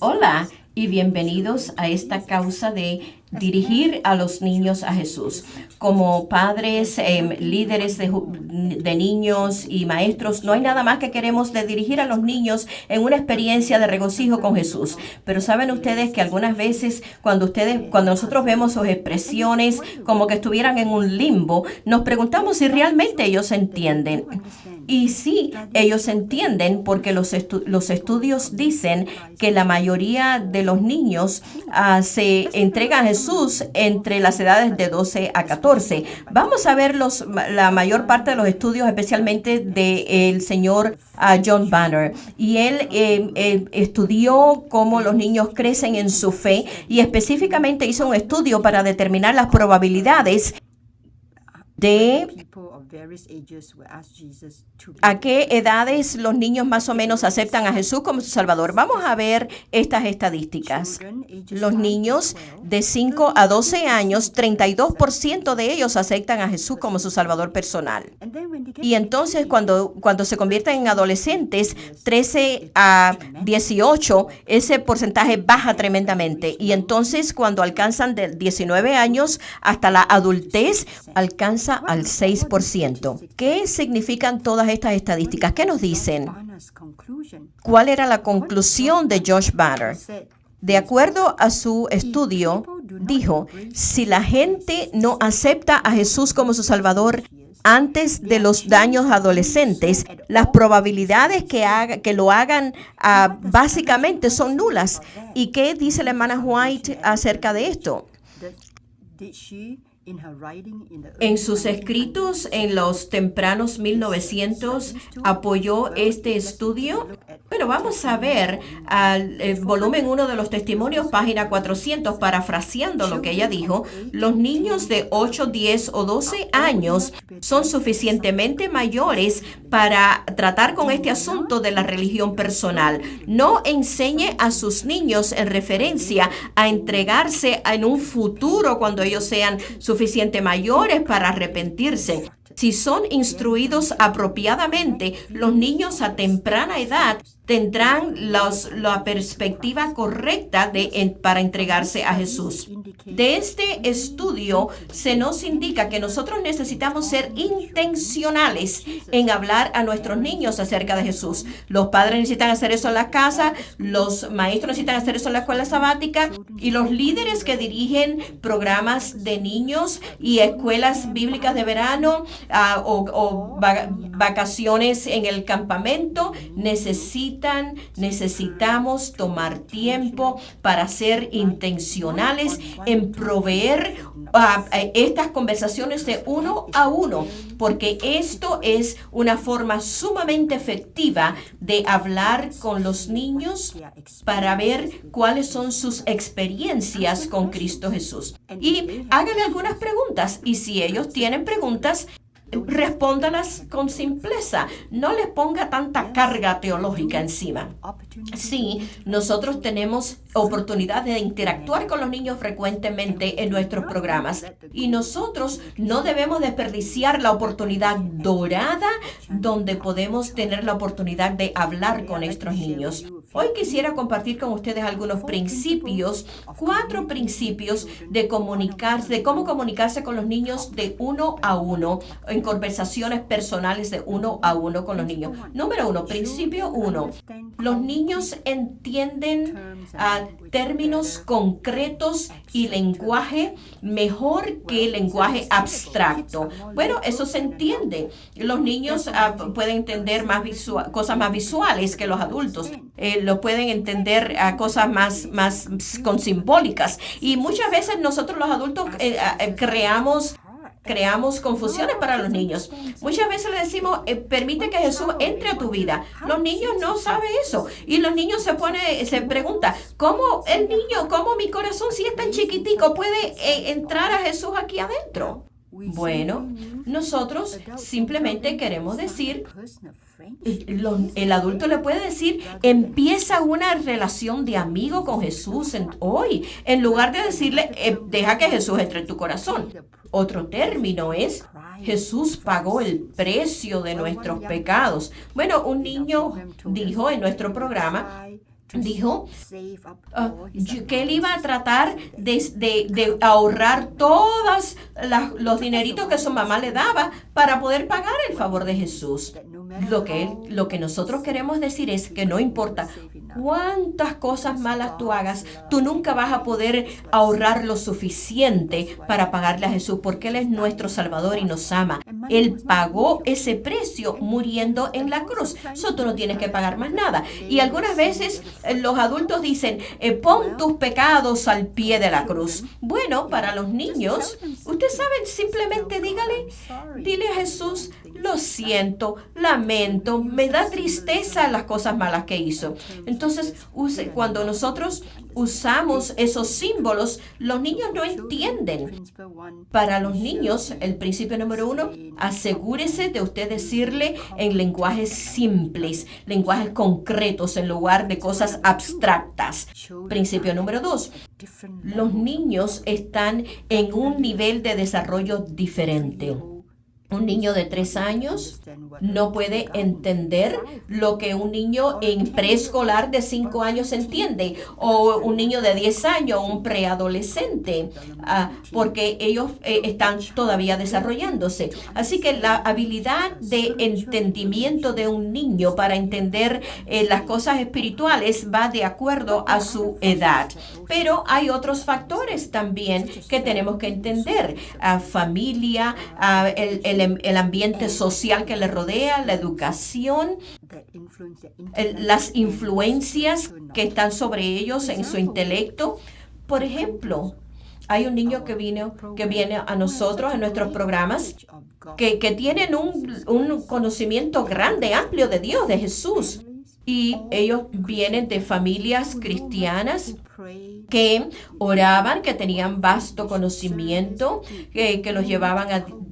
Hola y bienvenidos a esta causa de dirigir a los niños a Jesús. Como padres, líderes de niños y maestros, no hay nada más que queremos de dirigir a los niños en una experiencia de regocijo con Jesús. Pero saben ustedes que algunas veces cuando nosotros vemos sus expresiones como que estuvieran en un limbo, nos preguntamos si realmente ellos entienden. Y sí, ellos entienden porque los estudios dicen que la mayoría de los niños se entregan a Jesús entre las edades de 12 a 14. Vamos a ver la mayor parte de los estudios, especialmente del señor John Banner. Y él estudió cómo los niños crecen en su fe y específicamente hizo un estudio para determinar las probabilidades de a qué edades los niños más o menos aceptan a Jesús como su Salvador. Vamos a ver estas estadísticas. Los niños de 5 a 12 años, 32% de ellos aceptan a Jesús como su Salvador personal. Y entonces cuando se convierten en adolescentes, 13 a 18, ese porcentaje baja tremendamente. Y entonces cuando alcanzan de 19 años hasta la adultez, alcanza al 6%. ¿Qué significan todas estas estadísticas? ¿Qué nos dicen? ¿Cuál era la conclusión de Josh Banner? De acuerdo a su estudio, dijo, si la gente no acepta a Jesús como su Salvador antes de los años adolescentes, las probabilidades que lo hagan básicamente son nulas. ¿Y qué dice la hermana White acerca de esto? En sus escritos en los tempranos 1900 apoyó este estudio. Bueno, vamos a ver el volumen 1 de los testimonios, página 400, parafraseando lo que ella dijo. Los niños de 8, 10 o 12 años son suficientemente mayores para tratar con este asunto de la religión personal. No enseñe a sus niños en referencia a entregarse en un futuro cuando ellos sean suficientemente mayores para arrepentirse. Si son instruidos apropiadamente, los niños a temprana edad tendrán la perspectiva correcta para entregarse a Jesús. De este estudio se nos indica que nosotros necesitamos ser intencionales en hablar a nuestros niños acerca de Jesús. Los padres necesitan hacer eso en la casa, los maestros necesitan hacer eso en la escuela sabática y los líderes que dirigen programas de niños y escuelas bíblicas de verano o vacaciones en el campamento necesitamos tomar tiempo para ser intencionales en proveer estas conversaciones de uno a uno, porque esto es una forma sumamente efectiva de hablar con los niños para ver cuáles son sus experiencias con Cristo Jesús. Y háganle algunas preguntas, y si ellos tienen preguntas, respóndalas con simpleza. No les ponga tanta carga teológica encima. Sí, nosotros tenemos oportunidad de interactuar con los niños frecuentemente en nuestros programas y nosotros no debemos desperdiciar la oportunidad dorada donde podemos tener la oportunidad de hablar con nuestros niños. Hoy quisiera compartir con ustedes algunos principios, 4 principios de cómo comunicarse con los niños de uno a uno, en conversaciones personales de uno a uno con los niños. Número 1, principio 1. Los niños entienden términos concretos y lenguaje mejor que el lenguaje abstracto. Bueno, eso se entiende. Los niños pueden entender cosas más visuales que los adultos. Lo pueden entender cosas más con simbólicas. Y muchas veces nosotros los adultos creamos confusiones para los niños. Muchas veces le decimos, permite que Jesús entre a tu vida. Los niños no saben eso. Y los niños se preguntan, ¿cómo mi corazón, si es tan chiquitico, puede entrar a Jesús aquí adentro? Bueno, nosotros simplemente queremos decir, el adulto le puede decir, empieza una relación de amigo con Jesús hoy, en lugar de decirle, deja que Jesús entre en tu corazón. Otro término es, Jesús pagó el precio de nuestros pecados. Bueno, un niño dijo en nuestro programa, dijo que él iba a tratar de ahorrar todos los dineritos que su mamá le daba para poder pagar el favor de Jesús. Lo que nosotros queremos decir es que no importa cuántas cosas malas tú hagas, tú nunca vas a poder ahorrar lo suficiente para pagarle a Jesús, porque Él es nuestro Salvador y nos ama. Él pagó ese precio muriendo en la cruz. Eso tú no tienes que pagar más nada. Y algunas veces los adultos dicen, pon tus pecados al pie de la cruz. Bueno, para los niños, ustedes saben, simplemente dile a Jesús, lo siento, lamento, me da tristeza las cosas malas que hizo. Entonces, cuando nosotros usamos esos símbolos, los niños no entienden. Para los niños, el principio número 1, asegúrese de usted decirle en lenguajes simples, lenguajes concretos en lugar de cosas abstractas. Principio número 2, los niños están en un nivel de desarrollo diferente. Un niño de 3 años no puede entender lo que un niño en preescolar de 5 años entiende, o un niño de 10 años, un preadolescente, porque ellos están todavía desarrollándose. Así que la habilidad de entendimiento de un niño para entender las cosas espirituales va de acuerdo a su edad. Pero hay otros factores también que tenemos que entender. Familia, el ambiente social que le rodea, la educación, las influencias que están sobre ellos en su intelecto. Por ejemplo, hay un niño que viene a nosotros en nuestros programas que tienen un conocimiento grande, amplio de Dios, de Jesús. Y ellos vienen de familias cristianas que oraban, que tenían vasto conocimiento, que los llevaban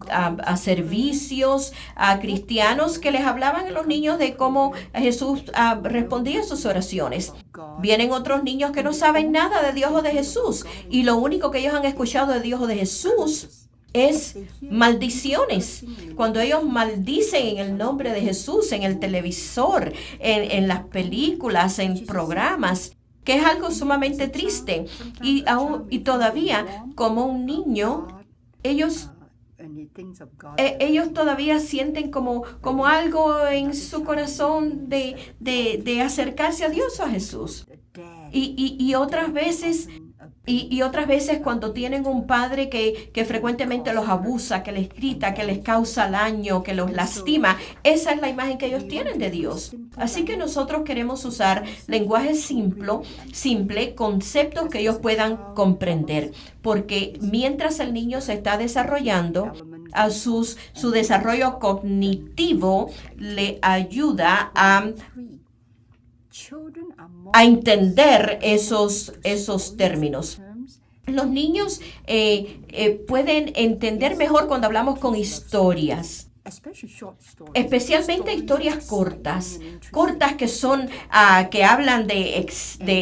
a servicios, a cristianos que les hablaban a los niños de cómo Jesús respondía a sus oraciones. Vienen otros niños que no saben nada de Dios o de Jesús, y lo único que ellos han escuchado de Dios o de Jesús es maldiciones. Cuando ellos maldicen en el nombre de Jesús, en el televisor, en las películas, en programas, que es algo sumamente triste. Y todavía, como un niño, ellos todavía sienten como algo en su corazón de acercarse a Dios o a Jesús. Y otras veces... Y otras veces cuando tienen un padre que frecuentemente los abusa, que les grita, que les causa daño, que los lastima, esa es la imagen que ellos tienen de Dios. Así que nosotros queremos usar lenguaje simple, conceptos que ellos puedan comprender. Porque mientras el niño se está desarrollando, su desarrollo cognitivo le ayuda a entender esos términos. Los niños pueden entender mejor cuando hablamos con historias, especialmente historias cortas que son que hablan de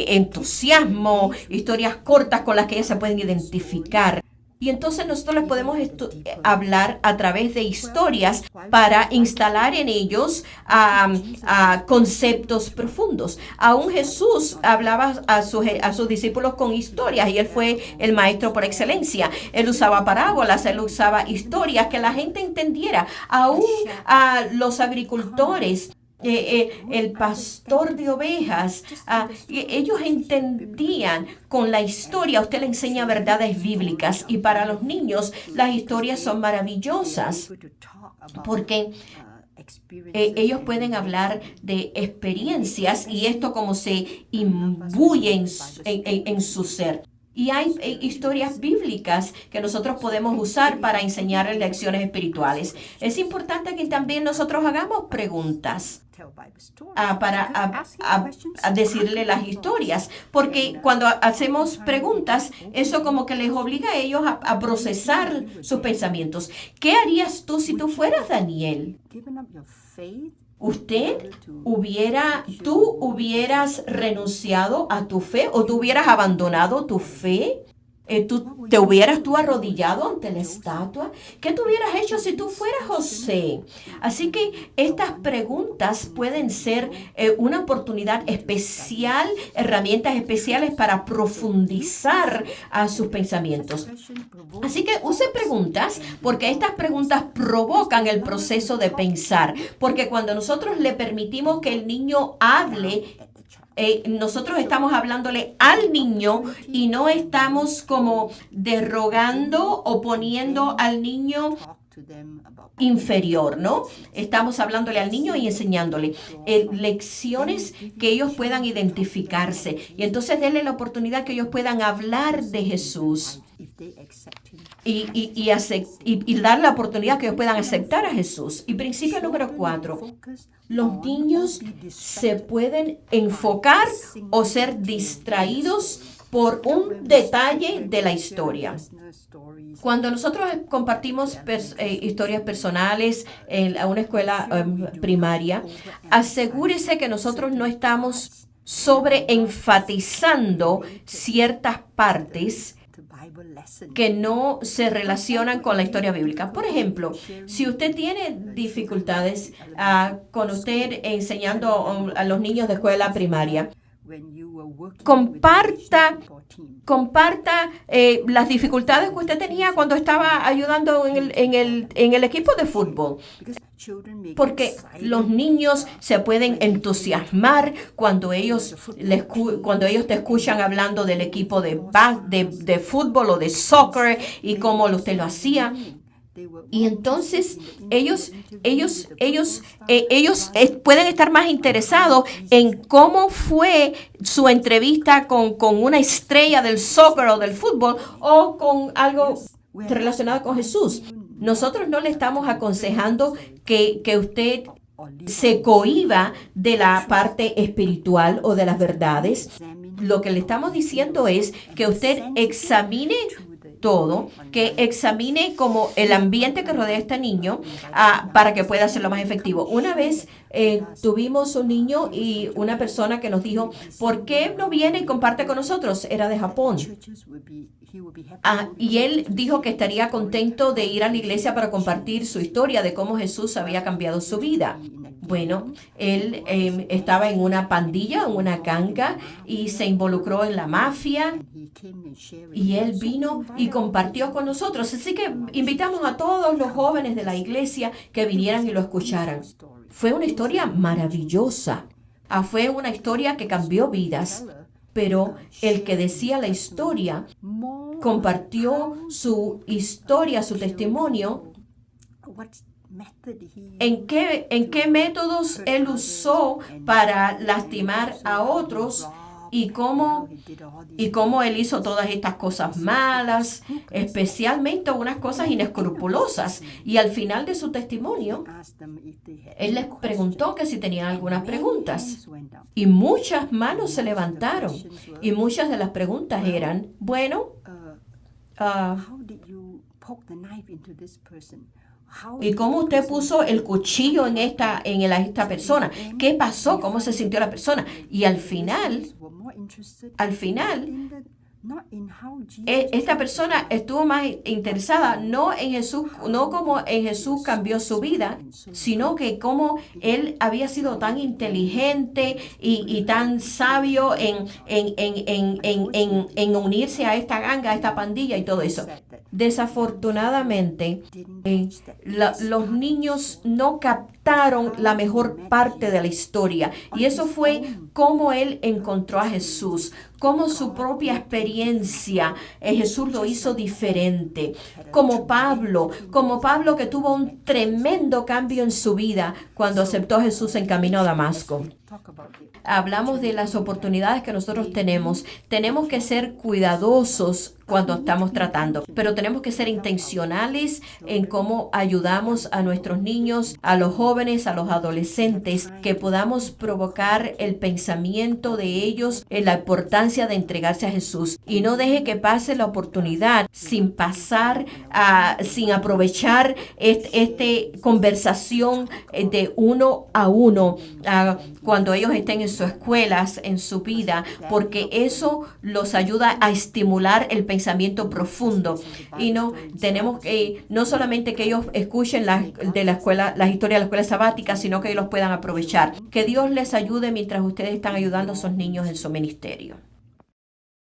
entusiasmo, historias cortas con las que ellos se pueden identificar. Y entonces nosotros les podemos hablar a través de historias para instalar en ellos conceptos profundos. Aún Jesús hablaba a sus discípulos con historias, y Él fue el maestro por excelencia. Él usaba parábolas, Él usaba historias que la gente entendiera. Aún a los agricultores, el pastor de ovejas, ellos entendían con la historia. Usted le enseña verdades bíblicas, y para los niños las historias son maravillosas porque ellos pueden hablar de experiencias, y esto como se imbuye en su ser. Y hay historias bíblicas que nosotros podemos usar para enseñar lecciones espirituales. Es importante que también nosotros hagamos preguntas para decirle las historias, porque cuando hacemos preguntas, eso como que les obliga a ellos a procesar sus pensamientos. ¿Qué harías tú si tú fueras Daniel? ¿Tú hubieras renunciado a tu fe, o tú hubieras abandonado tu fe ¿Te hubieras tú arrodillado ante la estatua? ¿Qué tú hubieras hecho si tú fueras José? Así que estas preguntas pueden ser una oportunidad especial, herramientas especiales para profundizar a sus pensamientos. Así que use preguntas porque estas preguntas provocan el proceso de pensar. Porque cuando nosotros le permitimos que el niño hable, nosotros estamos hablándole al niño y no estamos como derogando o poniendo al niño inferior, ¿no? Estamos hablándole al niño y enseñándole lecciones que ellos puedan identificarse. Y entonces denle la oportunidad que ellos puedan hablar de Jesús. Y dar la oportunidad que ellos puedan aceptar a Jesús. Y principio número 4. Los niños se pueden enfocar o ser distraídos por un detalle de la historia. Cuando nosotros compartimos historias personales en una escuela primaria, asegúrese que nosotros no estamos sobreenfatizando ciertas partes que no se relacionan con la historia bíblica. Por ejemplo, si usted tiene dificultades con usted enseñando a los niños de escuela primaria, comparta las dificultades que usted tenía cuando estaba ayudando en el equipo de fútbol. Porque los niños se pueden entusiasmar cuando ellos te escuchan hablando del equipo de fútbol o de soccer y cómo usted lo hacía. Y entonces ellos pueden estar más interesados en cómo fue su entrevista con una estrella del soccer o del fútbol o con algo relacionado con Jesús. Nosotros no le estamos aconsejando que usted se cohíba de la parte espiritual o de las verdades. Lo que le estamos diciendo es que usted examine todo, que examine como el ambiente que rodea a este niño para que pueda hacerlo más efectivo. Una vez tuvimos un niño y una persona que nos dijo, ¿por qué no viene y comparte con nosotros? Era de Japón. Y él dijo que estaría contento de ir a la iglesia para compartir su historia de cómo Jesús había cambiado su vida. Bueno, él estaba en una pandilla, en una ganga, y se involucró en la mafia. Y él vino y compartió con nosotros. Así que invitamos a todos los jóvenes de la iglesia que vinieran y lo escucharan. Fue una historia maravillosa. Fue una historia que cambió vidas. Pero el que decía la historia compartió su historia, su testimonio. ¿En qué métodos él usó para lastimar a otros? Y cómo él hizo todas estas cosas malas, especialmente unas cosas inescrupulosas. Y al final de su testimonio, él les preguntó que si tenían algunas preguntas. Y muchas manos se levantaron. Y muchas de las preguntas eran, bueno, ¿y cómo usted puso el cuchillo en esta persona? ¿Qué pasó? ¿Cómo se sintió la persona? Y al final, esta persona estuvo más interesada no en Jesús, no como en Jesús cambió su vida, sino que cómo él había sido tan inteligente y tan sabio en unirse a esta ganga, a esta pandilla y todo eso. Desafortunadamente, los niños no captaron la mejor parte de la historia, y eso fue cómo él encontró a Jesús, cómo su propia experiencia, Jesús lo hizo diferente. Como Pablo que tuvo un tremendo cambio en su vida cuando aceptó a Jesús en camino a Damasco. Hablamos de las oportunidades que nosotros tenemos. Tenemos que ser cuidadosos cuando estamos tratando, pero tenemos que ser intencionales en cómo ayudamos a nuestros niños, a los jóvenes, a los adolescentes, que podamos provocar el pensamiento de ellos en la importancia de entregarse a Jesús. Y no deje que pase la oportunidad sin aprovechar esta conversación de uno a uno. Cuando cuando ellos estén en sus escuelas, en su vida, porque eso los ayuda a estimular el pensamiento profundo. Y no tenemos que, no solamente que ellos escuchen de la escuela, las historias de la escuela sabática, sino que ellos los puedan aprovechar. Que Dios les ayude mientras ustedes están ayudando a esos niños en su ministerio.